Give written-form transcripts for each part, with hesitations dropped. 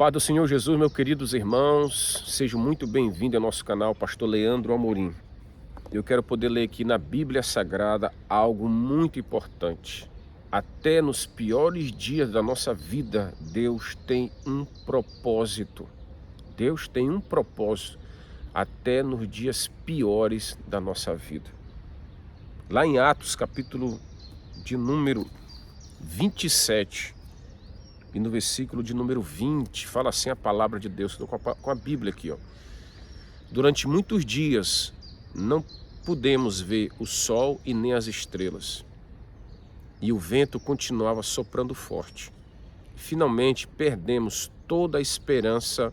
Paz do Senhor Jesus, meus queridos irmãos, sejam muito bem-vindos ao nosso canal Pastor Leandro Amorim. Eu quero poder ler aqui na Bíblia Sagrada algo muito importante. Até nos piores dias da nossa vida, Deus tem um propósito. Deus tem um propósito até nos dias piores da nossa vida. Lá em Atos, capítulo de número 27, e no versículo de número 20, fala assim a palavra de Deus. Estou com a Bíblia aqui, ó. Durante muitos dias não pudemos ver o sol e nem as estrelas, e o vento continuava soprando forte. Finalmente perdemos toda a esperança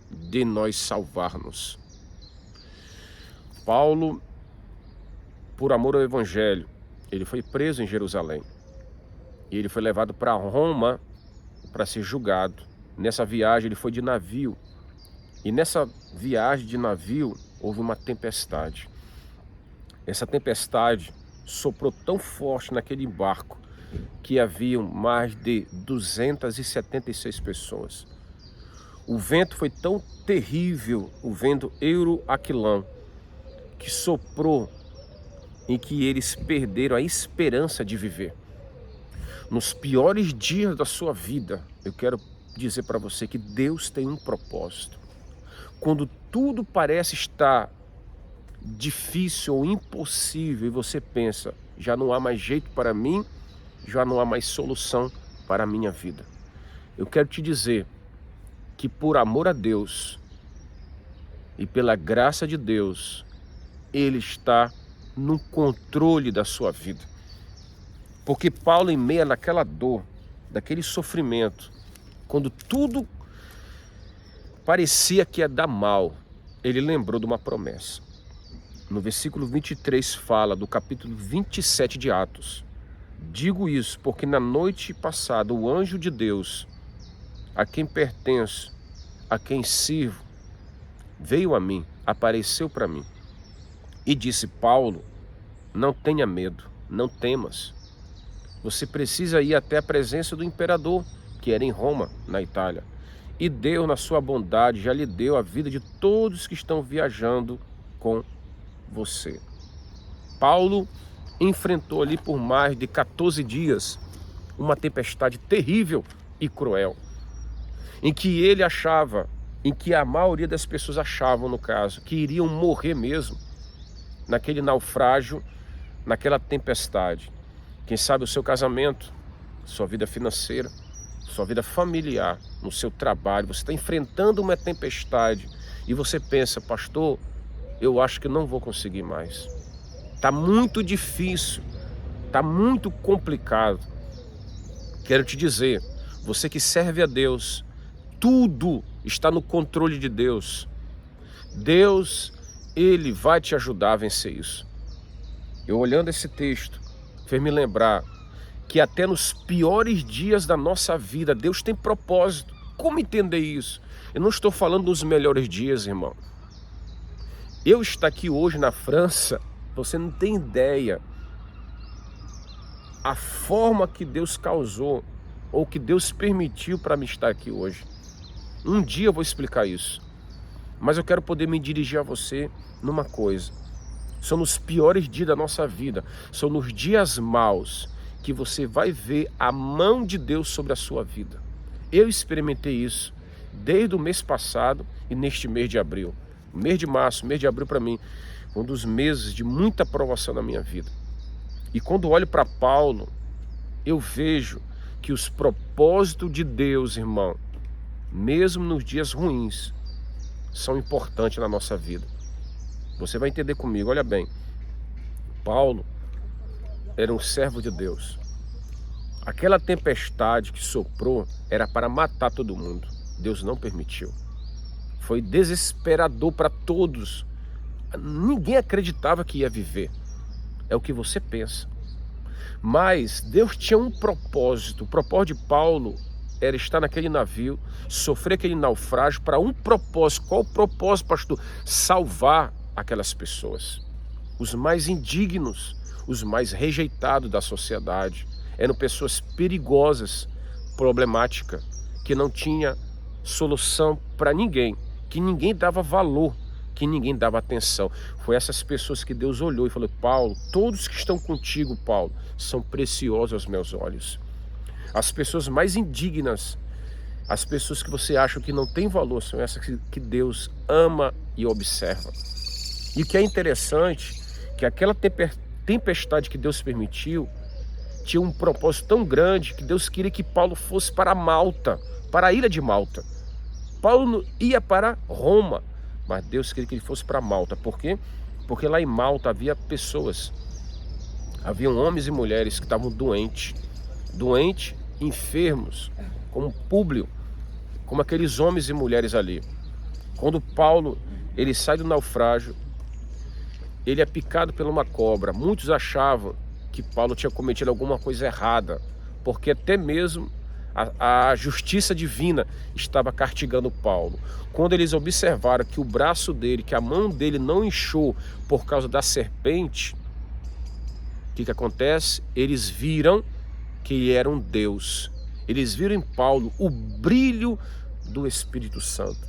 de nós salvar-nos. Paulo, por amor ao Evangelho, ele foi preso em Jerusalém, e ele foi levado para Roma para ser julgado. Nessa viagem ele foi de navio, e nessa viagem de navio houve uma tempestade. Essa tempestade soprou tão forte naquele barco que haviam mais de 276 pessoas. O vento foi tão terrível, o vento Euroaquilão, que soprou em que eles perderam a esperança de viver. Nos piores dias da sua vida, eu quero dizer para você que Deus tem um propósito. Quando tudo parece estar difícil ou impossível e você pensa, já não há mais jeito para mim, já não há mais solução para a minha vida. Eu quero te dizer que por amor a Deus e pela graça de Deus, Ele está no controle da sua vida. Porque Paulo, em meio àquela dor, daquele sofrimento, quando tudo parecia que ia dar mal, ele lembrou de uma promessa. No versículo 23 fala do capítulo 27 de Atos. Digo isso porque na noite passada o anjo de Deus, a quem pertenço, a quem sirvo, veio a mim, apareceu para mim e disse: Paulo, não tenha medo, não temas. Você precisa ir até a presença do imperador, que era em Roma, na Itália. E Deus, na sua bondade, já lhe deu a vida de todos que estão viajando com você. Paulo enfrentou ali por mais de 14 dias uma tempestade terrível e cruel, em que ele achava, em que a maioria das pessoas achavam, no caso, que iriam morrer mesmo naquele naufrágio, naquela tempestade. Quem sabe o seu casamento, sua vida financeira, sua vida familiar, no seu trabalho, você está enfrentando uma tempestade e você pensa: pastor, eu acho que não vou conseguir mais. Está muito difícil, está muito complicado. Quero te dizer, você que serve a Deus, tudo está no controle de Deus. Deus, Ele vai te ajudar a vencer isso. Eu olhando esse texto, fez me lembrar que até nos piores dias da nossa vida, Deus tem propósito. Como entender isso? Eu não estou falando dos melhores dias, irmão. Eu estar aqui hoje na França, você não tem ideia a forma que Deus causou ou que Deus permitiu para me estar aqui hoje. Um dia eu vou explicar isso, mas eu quero poder me dirigir a você numa coisa. São nos piores dias da nossa vida, são nos dias maus que você vai ver a mão de Deus sobre a sua vida. Eu experimentei isso desde o mês passado e neste mês de abril. O mês de março, mês de abril para mim, foi um dos meses de muita provação na minha vida. E quando olho para Paulo, eu vejo que os propósitos de Deus, irmão, mesmo nos dias ruins, são importantes na nossa vida. Você vai entender comigo, olha bem. Paulo era um servo de Deus. Aquela tempestade que soprou era para matar todo mundo. Deus não permitiu. Foi desesperador para todos. Ninguém acreditava que ia viver. É o que você pensa. Mas Deus tinha um propósito. O propósito de Paulo era estar naquele navio, sofrer aquele naufrágio para um propósito. Qual o propósito, pastor? Salvar aquelas pessoas, os mais indignos, os mais rejeitados da sociedade. Eram pessoas perigosas, problemáticas, que não tinha solução para ninguém, que ninguém dava valor, que ninguém dava atenção. Foi essas pessoas que Deus olhou e falou: Paulo, todos que estão contigo, Paulo, são preciosos aos meus olhos. As pessoas mais indignas, as pessoas que você acha que não tem valor, são essas que Deus ama e observa. E o que é interessante, que aquela tempestade que Deus permitiu, tinha um propósito tão grande, que Deus queria que Paulo fosse para Malta, para a ilha de Malta. Paulo ia para Roma, mas Deus queria que ele fosse para Malta. Por quê? Porque lá em Malta havia pessoas, haviam homens e mulheres que estavam doentes, enfermos, como Públio, como aqueles homens e mulheres ali. Quando Paulo ele sai do naufrágio, ele é picado por uma cobra. Muitos achavam que Paulo tinha cometido alguma coisa errada, porque até mesmo a justiça divina estava castigando Paulo. Quando eles observaram que o braço dele, que a mão dele não inchou por causa da serpente, o que acontece? Eles viram que ele era um Deus. Eles viram em Paulo o brilho do Espírito Santo.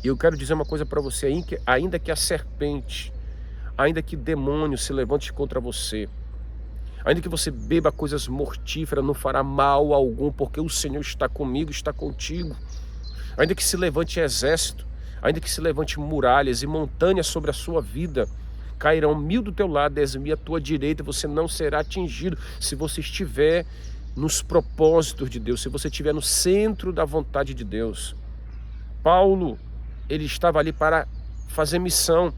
E eu quero dizer uma coisa para você, ainda que a serpente, ainda que demônio se levante contra você, ainda que você beba coisas mortíferas, não fará mal algum, porque o Senhor está comigo, está contigo. Ainda que se levante exército, ainda que se levante muralhas e montanhas sobre a sua vida, cairão 1000 do teu lado, 10.000 à tua direita, você não será atingido, se você estiver nos propósitos de Deus, se você estiver no centro da vontade de Deus. Paulo, ele estava ali para fazer missão,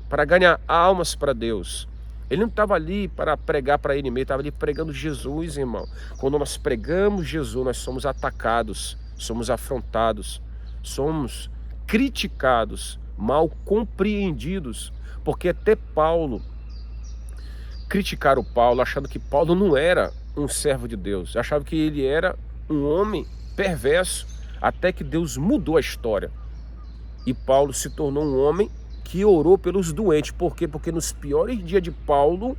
para ganhar almas para Deus. Ele não estava ali para pregar para ele mesmo, estava ali pregando Jesus, irmão. Quando nós pregamos Jesus, nós somos atacados, somos afrontados, somos criticados, mal compreendidos, porque até Paulo, criticaram Paulo, achando que Paulo não era um servo de Deus, achavam que ele era um homem perverso, até que Deus mudou a história. E Paulo se tornou um homem que orou pelos doentes. Por quê? Porque nos piores dias de Paulo,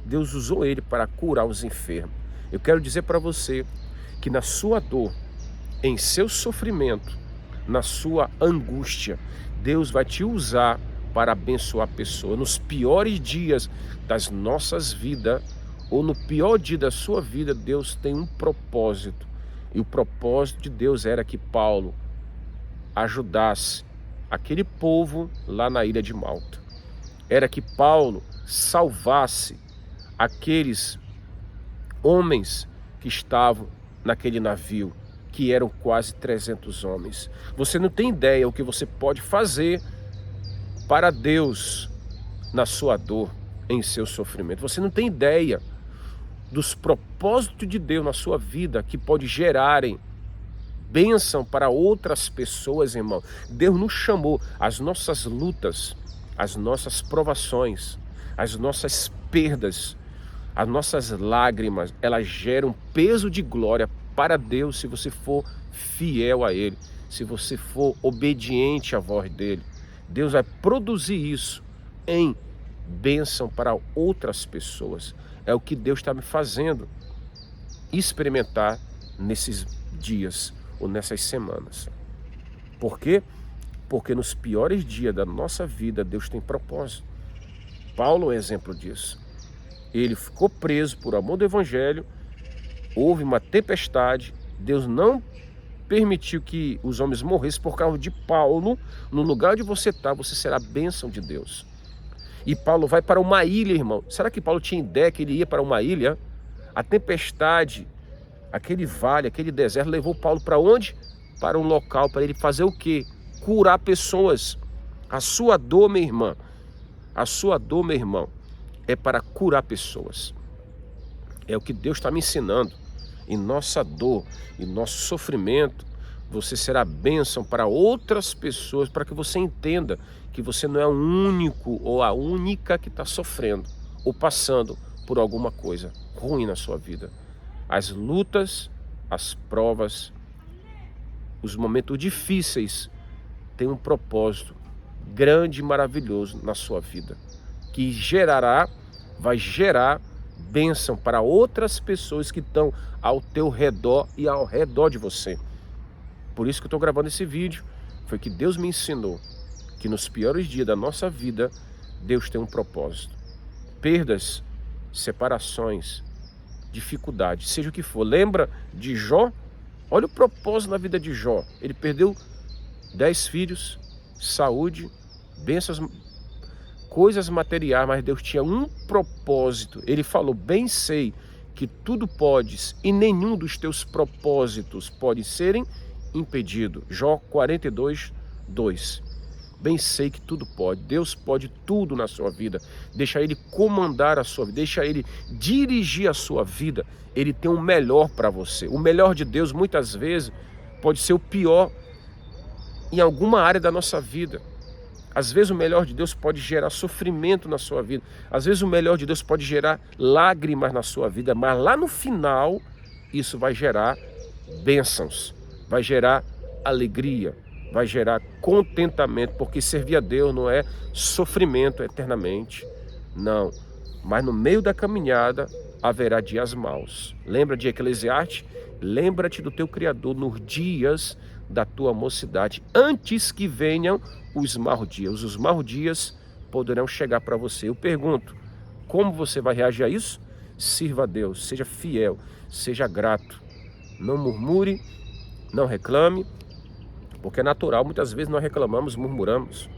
Deus usou ele para curar os enfermos. Eu quero dizer para você que na sua dor, em seu sofrimento, na sua angústia, Deus vai te usar para abençoar a pessoa. Nos piores dias das nossas vidas, ou no pior dia da sua vida, Deus tem um propósito. E o propósito de Deus era que Paulo ajudasse aquele povo lá na ilha de Malta. Era que Paulo salvasse aqueles homens que estavam naquele navio, que eram quase 300 homens. Você não tem ideia o que você pode fazer para Deus na sua dor, em seu sofrimento. Você não tem ideia dos propósitos de Deus na sua vida que pode gerarem bênção para outras pessoas, irmão. Deus nos chamou. As nossas lutas, as nossas provações, as nossas perdas, as nossas lágrimas, elas geram peso de glória para Deus se você for fiel a Ele, se você for obediente à voz dEle. Deus vai produzir isso em bênção para outras pessoas. É o que Deus está me fazendo experimentar nesses dias ou nessas semanas. Por quê? Porque nos piores dias da nossa vida, Deus tem propósito. Paulo é exemplo disso. Ele ficou preso por amor do Evangelho, houve uma tempestade, Deus não permitiu que os homens morressem por causa de Paulo. No lugar onde você está, você será a bênção de Deus. E Paulo vai para uma ilha, irmão. Será que Paulo tinha ideia que ele ia para uma ilha? A tempestade, aquele vale, aquele deserto, levou Paulo para onde? Para um local, para ele fazer o quê? Curar pessoas. A sua dor, minha irmã, a sua dor, meu irmão, é para curar pessoas. É o que Deus está me ensinando. Em nossa dor, em nosso sofrimento, você será bênção para outras pessoas, para que você entenda que você não é o único ou a única que está sofrendo ou passando por alguma coisa ruim na sua vida. As lutas, as provas, os momentos difíceis têm um propósito grande e maravilhoso na sua vida, que vai gerar bênção para outras pessoas que estão ao teu redor e ao redor de você. por isso que eu estou gravando esse vídeo. Foi que Deus me ensinou que nos piores dias da nossa vida, Deus tem um propósito. Perdas, separações, dificuldade, seja o que for. Lembra de Jó? Olha o propósito na vida de Jó. Ele perdeu 10 filhos, saúde, bênçãos, coisas materiais, mas Deus tinha um propósito. Ele falou: bem sei que tudo podes e nenhum dos teus propósitos pode serem impedido. Jó 42, 2. Bem sei que tudo pode. Deus pode tudo na sua vida. Deixa Ele comandar a sua vida. Deixa Ele dirigir a sua vida. Ele tem o melhor para você. O melhor de Deus muitas vezes pode ser o pior em alguma área da nossa vida. Às vezes o melhor de Deus pode gerar sofrimento na sua vida. Às vezes o melhor de Deus pode gerar lágrimas na sua vida. Mas lá no final, isso vai gerar bênçãos. Vai gerar alegria. Vai gerar contentamento. Porque servir a Deus não é sofrimento eternamente. Não. Mas no meio da caminhada haverá dias maus. Lembra de Eclesiastes? Lembra-te do teu Criador nos dias da tua mocidade, antes que venham os maus dias. Os maus dias poderão chegar para você. Eu pergunto, como você vai reagir a isso? Sirva a Deus, seja fiel, seja grato. Não murmure, não reclame, porque é natural, muitas vezes nós reclamamos, murmuramos.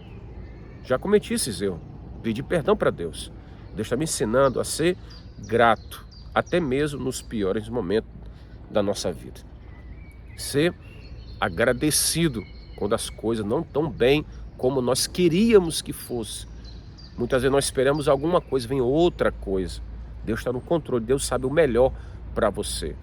Já cometi esses erros, pedi perdão para Deus. Deus está me ensinando a ser grato, até mesmo nos piores momentos da nossa vida. Ser agradecido quando as coisas não estão bem como nós queríamos que fosse. Muitas vezes nós esperamos alguma coisa, vem outra coisa. Deus está no controle, Deus sabe o melhor para você.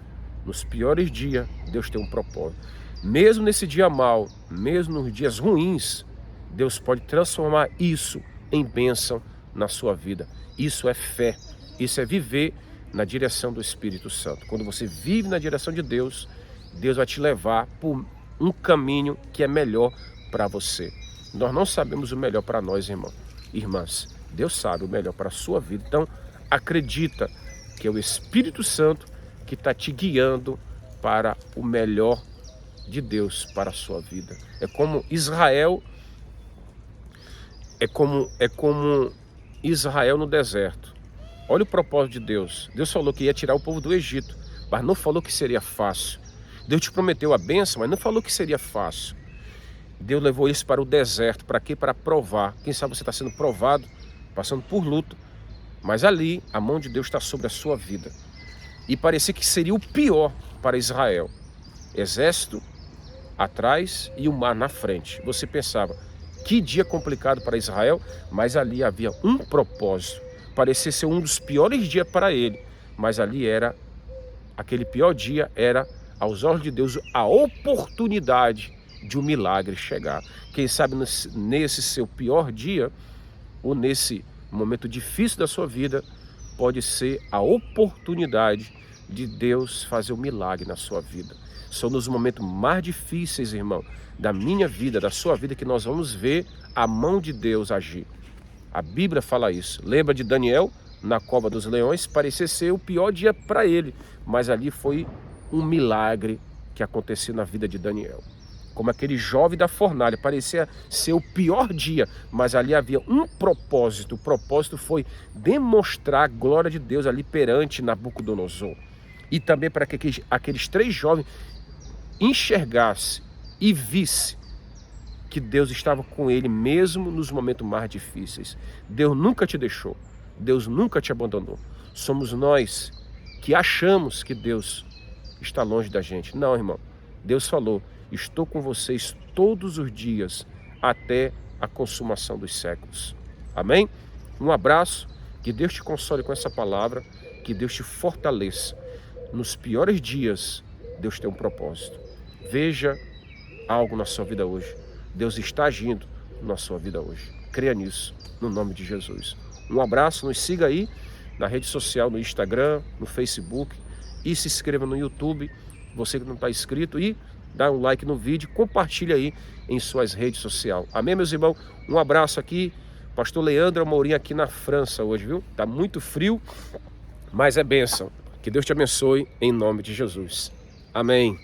Nos piores dias, Deus tem um propósito. Mesmo nesse dia mau, mesmo nos dias ruins, Deus pode transformar isso em bênção na sua vida. Isso é fé, isso é viver na direção do Espírito Santo. Quando você vive na direção de Deus, Deus vai te levar por um caminho que é melhor para você. Nós não sabemos o melhor para nós, irmão, irmãs. Deus sabe o melhor para a sua vida. Então, acredita que é o Espírito Santo que está te guiando para o melhor de Deus para a sua vida. É como Israel, é como Israel no deserto. Olha o propósito de Deus. Deus falou que ia tirar o povo do Egito, mas não falou que seria fácil. Deus te prometeu a bênção, mas não falou que seria fácil. Deus levou isso para o deserto. Para quê? Para provar. Quem sabe você está sendo provado, passando por luta. Mas ali, a mão de Deus está sobre a sua vida. E parecia que seria o pior para Israel. Exército atrás e o mar na frente. Você pensava, que dia complicado para Israel, mas ali havia um propósito. Parecia ser um dos piores dias para ele, mas ali era, aquele pior dia era, aos olhos de Deus, a oportunidade de um milagre chegar. Quem sabe nesse seu pior dia, ou nesse momento difícil da sua vida, pode ser a oportunidade de Deus fazer um milagre na sua vida. São nos momentos mais difíceis, irmão, da minha vida, da sua vida, que nós vamos ver a mão de Deus agir. A Bíblia fala isso. Lembra de Daniel, na cova dos leões? Parecia ser o pior dia para ele, mas ali foi um milagre que aconteceu na vida de Daniel. Como aquele jovem da fornalha, parecia ser o pior dia, mas ali havia um propósito. O propósito foi demonstrar a glória de Deus ali perante Nabucodonosor. E também para que aqueles 3 jovens enxergassem e vissem que Deus estava com ele mesmo nos momentos mais difíceis. Deus nunca te deixou, Deus nunca te abandonou. Somos nós que achamos que Deus está longe da gente. Não, irmão, Deus falou, estou com vocês todos os dias até a consumação dos séculos. Amém? Um abraço, que Deus te console com essa palavra, que Deus te fortaleça. Nos piores dias, Deus tem um propósito. Veja algo na sua vida hoje. Deus está agindo na sua vida hoje. Creia nisso, no nome de Jesus. Um abraço, nos siga aí na rede social, no Instagram, no Facebook, e se inscreva no YouTube, você que não está inscrito, e dá um like no vídeo, compartilha aí em suas redes sociais. Amém, meus irmãos? Um abraço aqui, pastor Leandro Amorim aqui na França hoje, viu? Tá muito frio, mas é bênção. Que Deus te abençoe em nome de Jesus. Amém.